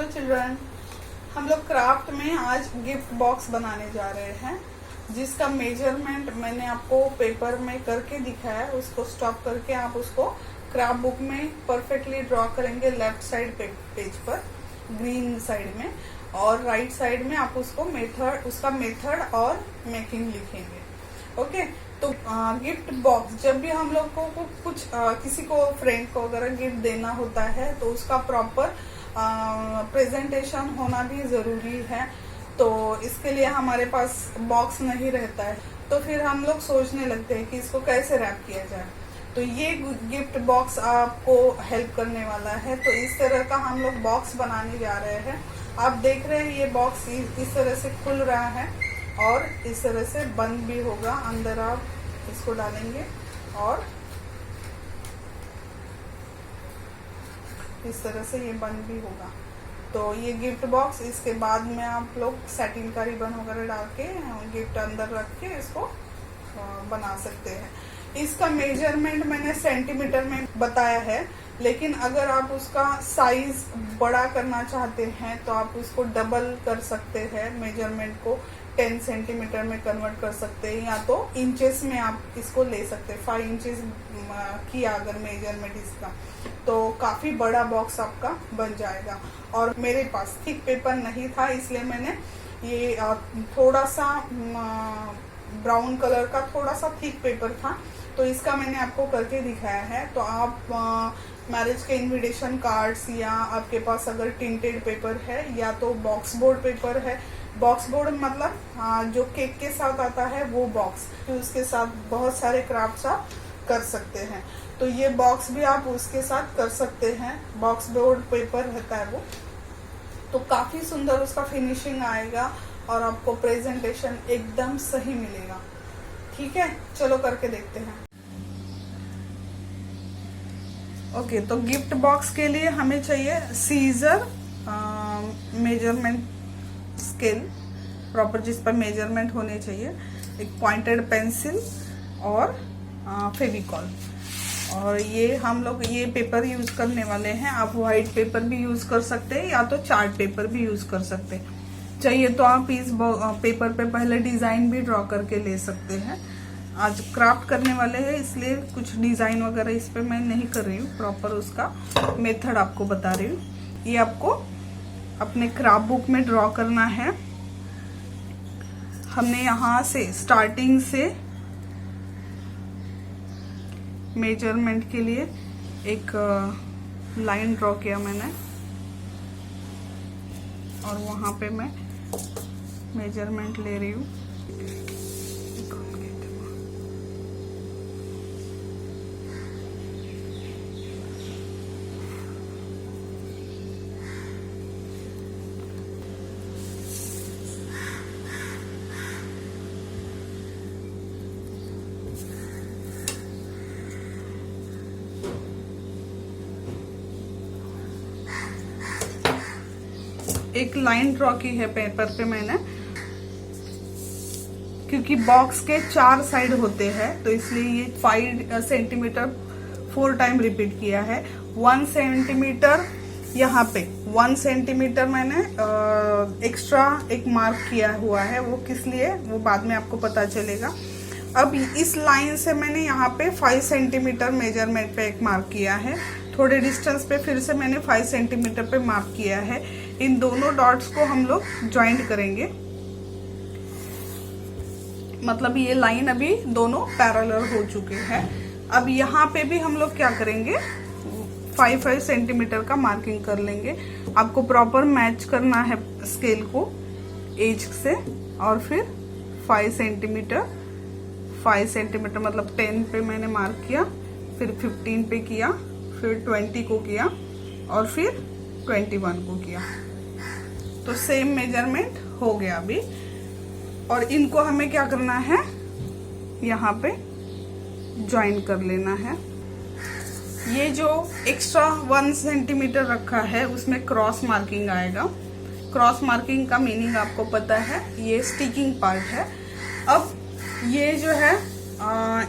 Hello children, हम लोग craft में आज गिफ्ट बॉक्स बनाने जा रहे हैं, जिसका मेजरमेंट मैंने आपको पेपर में करके दिखाया है। उसको स्टॉप करके आप उसको क्राफ्ट बुक में परफेक्टली ड्रॉ करेंगे। लेफ्ट साइड पेज पर ग्रीन साइड में, और राइट साइड में आप उसको उसका मेथड और मेकिंग लिखेंगे। ओके, तो गिफ्ट बॉक्स जब भी हम लोग को कुछ किसी को फ्रेंड को अगर गिफ्ट देना होता है तो उसका प्रॉपर प्रेजेंटेशन होना भी जरूरी है। तो इसके लिए हमारे पास बॉक्स नहीं रहता है, तो फिर हम लोग सोचने लगते हैं कि इसको कैसे रैप किया जाए। तो ये गिफ्ट बॉक्स आपको हेल्प करने वाला है। तो इस तरह का हम लोग बॉक्स बनाने जा रहे हैं। आप देख रहे हैं ये बॉक्स इस तरह से खुल रहा है और इस तरह से बंद भी होगा। अंदर आप इसको डालेंगे और इस तरह से ये बंद भी होगा। तो ये गिफ्ट बॉक्स, इसके बाद में आप लोग सैटिन का रिबन वगैरह डाल के गिफ्ट अंदर रख के इसको बना सकते हैं। इसका मेजरमेंट मैंने सेंटीमीटर में बताया है, लेकिन अगर आप उसका साइज बड़ा करना चाहते हैं तो आप उसको डबल कर सकते हैं। मेजरमेंट को 10 सेंटीमीटर में कन्वर्ट कर सकते हैं, या तो इंचेस में आप इसको ले सकते हैं। 5 इंचेस किया अगर मेजरमेंट इसका, तो काफी बड़ा बॉक्स आपका बन जाएगा। और मेरे पास थिक पेपर नहीं था, इसलिए मैंने ये थोड़ा सा ब्राउन कलर का थोड़ा सा थिक पेपर था, तो इसका मैंने आपको करके दिखाया है। तो आप मैरिज के इनविटेशन कार्ड्स, या आपके पास अगर टिंटेड पेपर है या तो बॉक्स बोर्ड पेपर है। बॉक्स बोर्ड मतलब जो केक के साथ आता है वो बॉक्स, तो उसके साथ बहुत सारे क्राफ्ट्स आप कर सकते हैं। तो ये बॉक्स भी आप उसके साथ कर सकते हैं। बॉक्स बोर्ड पेपर रहता है वो, तो काफी सुंदर उसका फिनिशिंग आएगा और आपको प्रेजेंटेशन एकदम सही मिलेगा। ठीक है, चलो करके देखते हैं। ओके, तो गिफ्ट बॉक्स के लिए हमें चाहिए सीजर, मेजरमेंट स्केल प्रॉपर जिस पर मेजरमेंट होने चाहिए, एक पॉइंटेड पेंसिल और फेविकॉल। और ये हम लोग ये पेपर यूज करने वाले हैं। आप व्हाइट पेपर भी यूज कर सकते हैं या तो चार्ट पेपर भी यूज कर सकते हैं। चाहिए तो आप इस पेपर पे पहले डिजाइन भी ड्रॉ करके ले सकते हैं। आज क्राफ्ट करने वाले हैं, इसलिए कुछ डिजाइन वगैरह इस पे मैं नहीं कर रही हूँ, प्रॉपर उसका मेथड आपको बता रही हूँ। ये आपको अपने क्राफ्ट बुक में ड्रॉ करना है। हमने यहाँ से स्टार्टिंग से मेजरमेंट के लिए एक लाइन ड्रॉ किया मैंने, और वहां पे मैं मेजरमेंट ले रही हूँ। एक लाइन ड्रॉ की है पेपर पे मैंने, क्योंकि बॉक्स के 4 साइड होते हैं, तो इसलिए ये 5 सेंटीमीटर 4 टाइम रिपीट किया है। 1 सेंटीमीटर यहाँ पे 1 सेंटीमीटर मैंने एक्स्ट्रा एक मार्क किया हुआ है। वो किस लिए, वो बाद में आपको पता चलेगा। अब इस लाइन से मैंने यहाँ पे 5 सेंटीमीटर मेजरमेंट पे एक मार्क किया है। थोड़े डिस्टेंस पे फिर से मैंने 5 सेंटीमीटर पे मार्क किया है। इन दोनों डॉट्स को हम लोग ज्वाइंट करेंगे, मतलब ये लाइन अभी दोनों पैरेलल हो चुके हैं। अब यहाँ पे भी हम लोग क्या करेंगे, 5 सेंटीमीटर का मार्किंग कर लेंगे। आपको प्रॉपर मैच करना है स्केल को एज से, और फिर 5 सेंटीमीटर मतलब 10 पे मैंने मार्क किया, फिर 15 पे किया, फिर 20 को किया, और फिर 21 को किया। तो सेम मेजरमेंट हो गया अभी। और इनको हमें क्या करना है, यहाँ पे ज्वाइन कर लेना है। ये जो एक्स्ट्रा 1 सेंटीमीटर रखा है उसमें क्रॉस मार्किंग आएगा। क्रॉस मार्किंग का मीनिंग आपको पता है, ये स्टिकिंग पार्ट है। अब ये जो है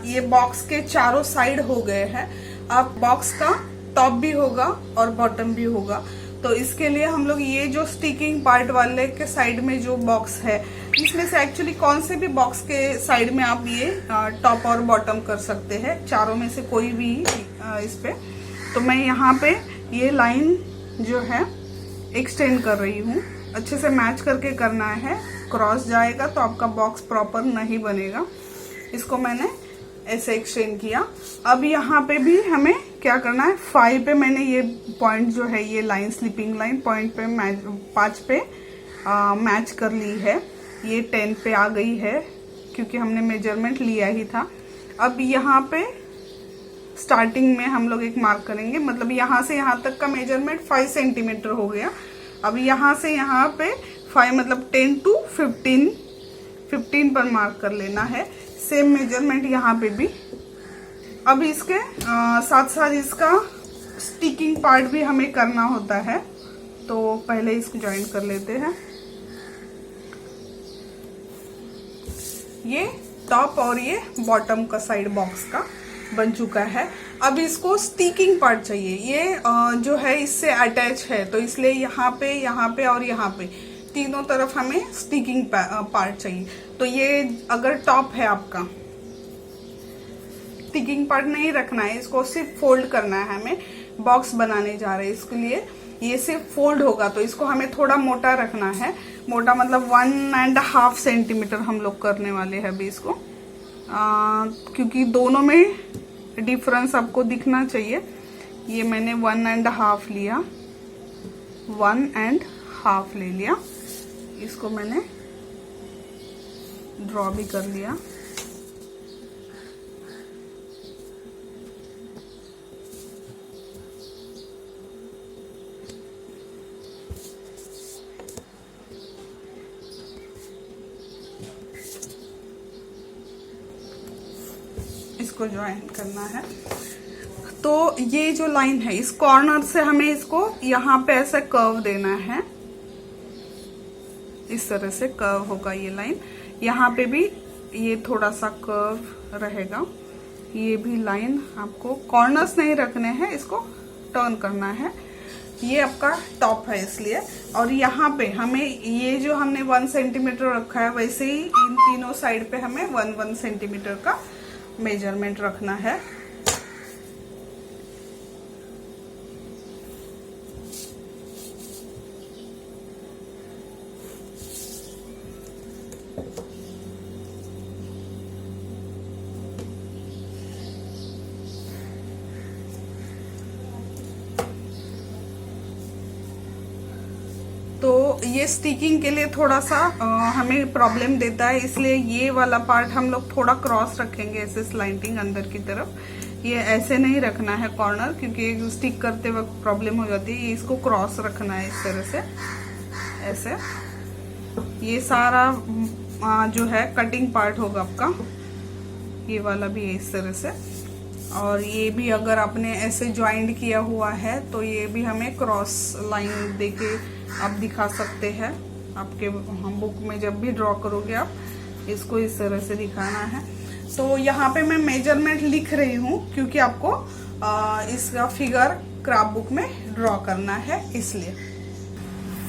ये बॉक्स के चारों साइड हो गए हैं। अब बॉक्स का टॉप भी होगा और बॉटम भी होगा, तो इसके लिए हम लोग ये जो स्टिकिंग पार्ट वाले के साइड में जो बॉक्स है, इसमें से एक्चुअली कौन से भी बॉक्स के साइड में आप ये टॉप और बॉटम कर सकते हैं, चारों में से कोई भी इस पे। तो मैं यहाँ पे ये लाइन जो है एक्सटेंड कर रही हूँ, अच्छे से मैच करके करना है, क्रॉस जाएगा तो आपका बॉक्स प्रॉपर नहीं बनेगा। इसको मैंने ऐसे एक्सटेंड किया। अब यहाँ पे भी हमें क्या करना है, 5 पे मैंने ये पॉइंट जो है, ये लाइन स्लिपिंग लाइन पॉइंट पे 5 पे मैच कर ली है। ये 10 पे आ गई है क्योंकि हमने मेजरमेंट लिया ही था। अब यहाँ पे स्टार्टिंग में हम लोग एक मार्क करेंगे, मतलब यहाँ से यहाँ तक का मेजरमेंट 5 सेंटीमीटर हो गया। अब यहाँ से यहाँ पे 5 मतलब 10 to 15 पर मार्क कर लेना है। सेम मेजरमेंट यहाँ पे भी। अब इसके साथ साथ इसका स्टिकिंग पार्ट भी हमें करना होता है, तो पहले इसको ज्वाइन कर लेते हैं। ये टॉप और ये बॉटम का साइड बॉक्स का बन चुका है। अब इसको स्टिकिंग पार्ट चाहिए, ये जो है इससे अटैच है, तो इसलिए यहाँ पे और यहाँ पे तीनों तरफ हमें स्टिकिंग पार्ट चाहिए। तो ये अगर टॉप है आपका, स्टिकिंग पार्ट नहीं रखना है, इसको सिर्फ फोल्ड करना है। हमें बॉक्स बनाने जा रहे हैं, इसके लिए ये सिर्फ फोल्ड होगा, तो इसको हमें थोड़ा मोटा रखना है। मोटा मतलब 1.5 सेंटीमीटर हम लोग करने वाले हैं अभी इसको, क्योंकि दोनों में डिफरेंस आपको दिखना चाहिए। ये मैंने 1.5 लिया, 1.5 ले लिया। इसको मैंने ड्रॉ भी कर लिया। इसको ज्वाइन करना है। तो ये जो लाइन है, इस कॉर्नर से हमें इसको यहाँ पे ऐसे कर्व देना है, इस तरह से कर्व होगा ये लाइन। यहाँ पे भी ये थोड़ा सा कर्व रहेगा। ये भी लाइन आपको कॉर्नर्स नहीं रखने हैं, इसको टर्न करना है। ये आपका टॉप है इसलिए। और यहाँ पे हमें ये जो हमने 1 सेंटीमीटर रखा है, वैसे ही इन तीनों साइड पे हमें 1 सेंटीमीटर का मेजरमेंट रखना है। तो ये स्टिकिंग के लिए थोड़ा सा हमें प्रॉब्लम देता है, इसलिए ये वाला पार्ट हम लोग थोड़ा क्रॉस रखेंगे, ऐसे स्लाइडिंग अंदर की तरफ। ये ऐसे नहीं रखना है कॉर्नर, क्योंकि स्टिक करते वक्त प्रॉब्लम हो जाती है। इसको क्रॉस रखना है इस तरह से, ऐसे। ये सारा जो है कटिंग पार्ट होगा आपका, ये वाला भी है इस तरह से। और ये भी अगर आपने ऐसे ज्वाइंट किया हुआ है तो ये भी हमें क्रॉस लाइन देके आप दिखा सकते हैं। आपके बुक में जब भी ड्रॉ करोगे आप इसको इस तरह से दिखाना है। तो यहाँ पे मैं मेजरमेंट लिख रही हूँ क्योंकि आपको इसका फिगर क्राफ्ट बुक में ड्रॉ करना है, इसलिए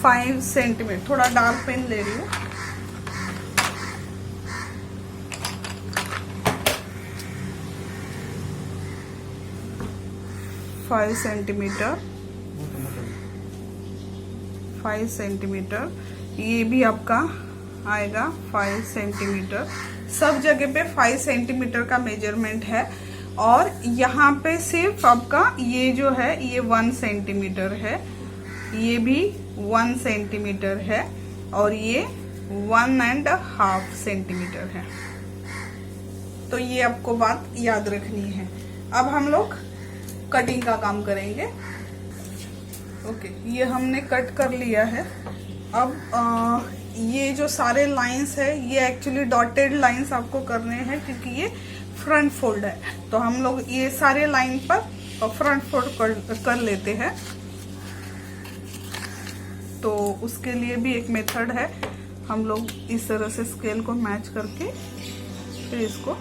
5 सेंटीमीटर। थोड़ा डार्क पेन ले रही हूँ। फाइव सेंटीमीटर ये भी आपका आएगा 5 सेंटीमीटर। सब जगह पे 5 सेंटीमीटर का मेजरमेंट है। और यहाँ पे सिर्फ आपका ये जो है ये 1 सेंटीमीटर है, ये भी 1 सेंटीमीटर है, और ये 1.5 सेंटीमीटर है। तो ये आपको बात याद रखनी है। अब हम लोग कटिंग का काम करेंगे। ओके, ये हमने कट कर लिया है। अब ये जो सारे लाइंस है ये एक्चुअली डॉटेड लाइंस आपको करने हैं क्योंकि ये फ्रंट फोल्ड है। तो हम लोग ये सारे लाइन पर फ्रंट फोल्ड कर लेते हैं। तो उसके लिए भी एक मेथड है, हम लोग इस तरह से स्केल को मैच करके फिर इसको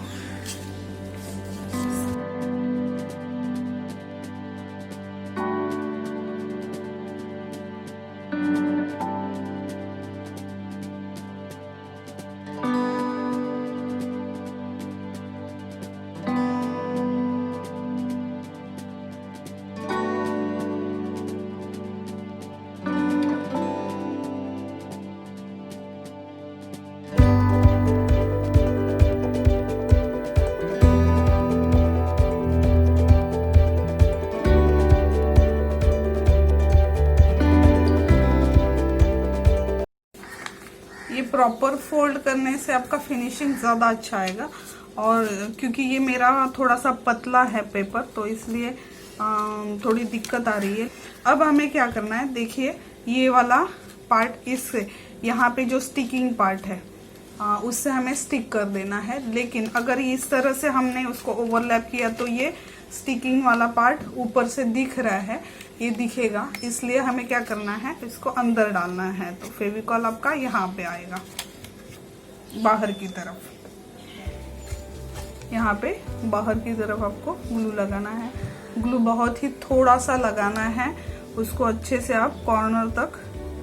प्रॉपर फोल्ड करने से आपका फिनिशिंग ज़्यादा अच्छा आएगा। और क्योंकि ये मेरा थोड़ा सा पतला है पेपर, तो इसलिए थोड़ी दिक्कत आ रही है। अब हमें क्या करना है, देखिए ये वाला पार्ट, इससे यहाँ पे जो स्टिकिंग पार्ट है उससे हमें स्टिक कर देना है। लेकिन अगर इस तरह से हमने उसको ओवरलैप किया तो ये स्टिकिंग वाला पार्ट ऊपर से दिख रहा है, ये दिखेगा। इसलिए हमें क्या करना है, इसको अंदर डालना है। तो फेविकॉल आपका यहाँ पे आएगा बाहर की तरफ, यहाँ पे बाहर की तरफ आपको ग्लू लगाना है। ग्लू बहुत ही थोड़ा सा लगाना है, उसको अच्छे से आप कॉर्नर तक,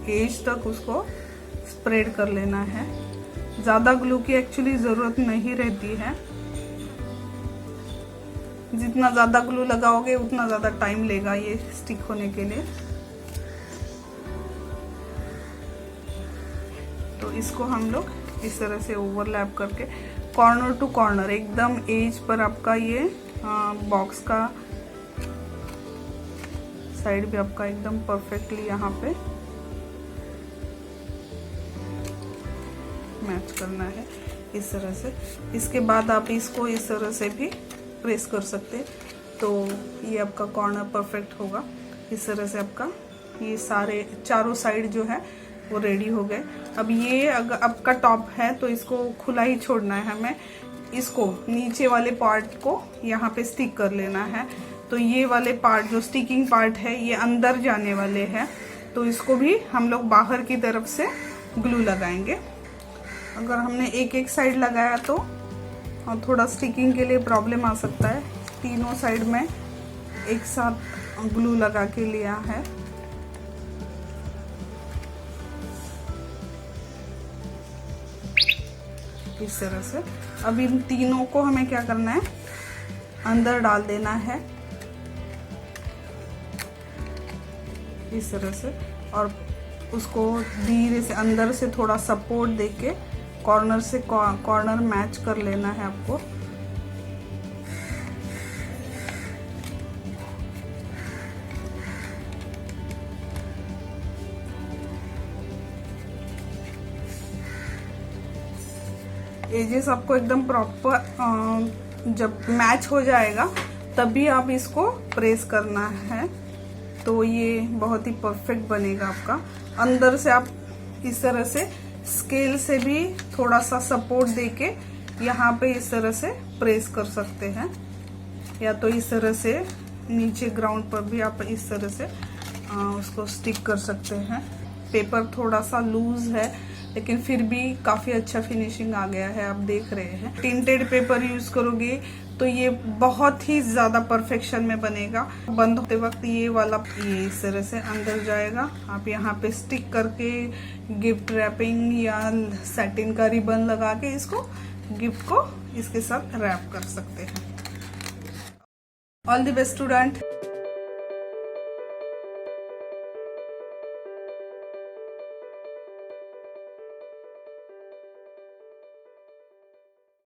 एज तक उसको स्प्रेड कर लेना है। ज़्यादा ग्लू की एक्चुअली ज़रूरत नहीं रहती है, जितना ज़्यादा ग्लू लगाओगे उतना ज़्यादा टाइम लेगा ये स्टिक होने के लिए। तो इसको हम लोग इस तरह से ओवरलैप करके कॉर्नर टू कॉर्नर एकदम एज पर आपका ये बॉक्स का साइड भी आपका एकदम परफेक्टली यहाँ पे मैच करना है इस तरह से। इसके बाद आप इसको इस तरह से भी प्रेस कर सकते हैं, तो ये आपका कॉर्नर परफेक्ट होगा। इस तरह से आपका ये सारे चारों साइड जो है वो रेडी हो गए। अब ये अगर आपका टॉप है तो इसको खुला ही छोड़ना है हमें। इसको नीचे वाले पार्ट को यहाँ पे स्टिक कर लेना है। तो ये वाले पार्ट जो स्टिकिंग पार्ट है ये अंदर जाने वाले हैं, तो इसको भी हम लोग बाहर की तरफ से ग्लू लगाएंगे। अगर हमने एक एक साइड लगाया तो थोड़ा स्टिकिंग के लिए प्रॉब्लम आ सकता है। तीनों साइड में एक साथ ग्लू लगा के लिया है। इस तरह से अब इन तीनों को हमें क्या करना है, अंदर डाल देना है इस तरह से, और उसको धीरे से अंदर से थोड़ा सपोर्ट देके कॉर्नर से कॉर्नर मैच कर लेना है आपको। एजेस आपको एकदम प्रॉपर जब मैच हो जाएगा तभी आप इसको प्रेस करना है, तो ये बहुत ही परफेक्ट बनेगा आपका। अंदर से आप इस तरह से स्केल से भी थोड़ा सा सपोर्ट देके यहाँ पे इस तरह से प्रेस कर सकते हैं, या तो इस तरह से नीचे ग्राउंड पर भी आप इस तरह से उसको स्टिक कर सकते हैं। पेपर थोड़ा सा लूज है लेकिन फिर भी काफ़ी अच्छा फिनिशिंग आ गया है, आप देख रहे हैं। टिंटेड पेपर यूज़ करोगे तो ये बहुत ही ज़्यादा परफेक्शन में बनेगा। बंद होते वक्त ये वाला ये इस तरह से अंदर जाएगा। आप यहाँ पे स्टिक करके गिफ्ट रैपिंग या सैटिन का रिबन लगा के इसको गिफ्ट को इसके साथ रैप कर सकते हैं। All the best student.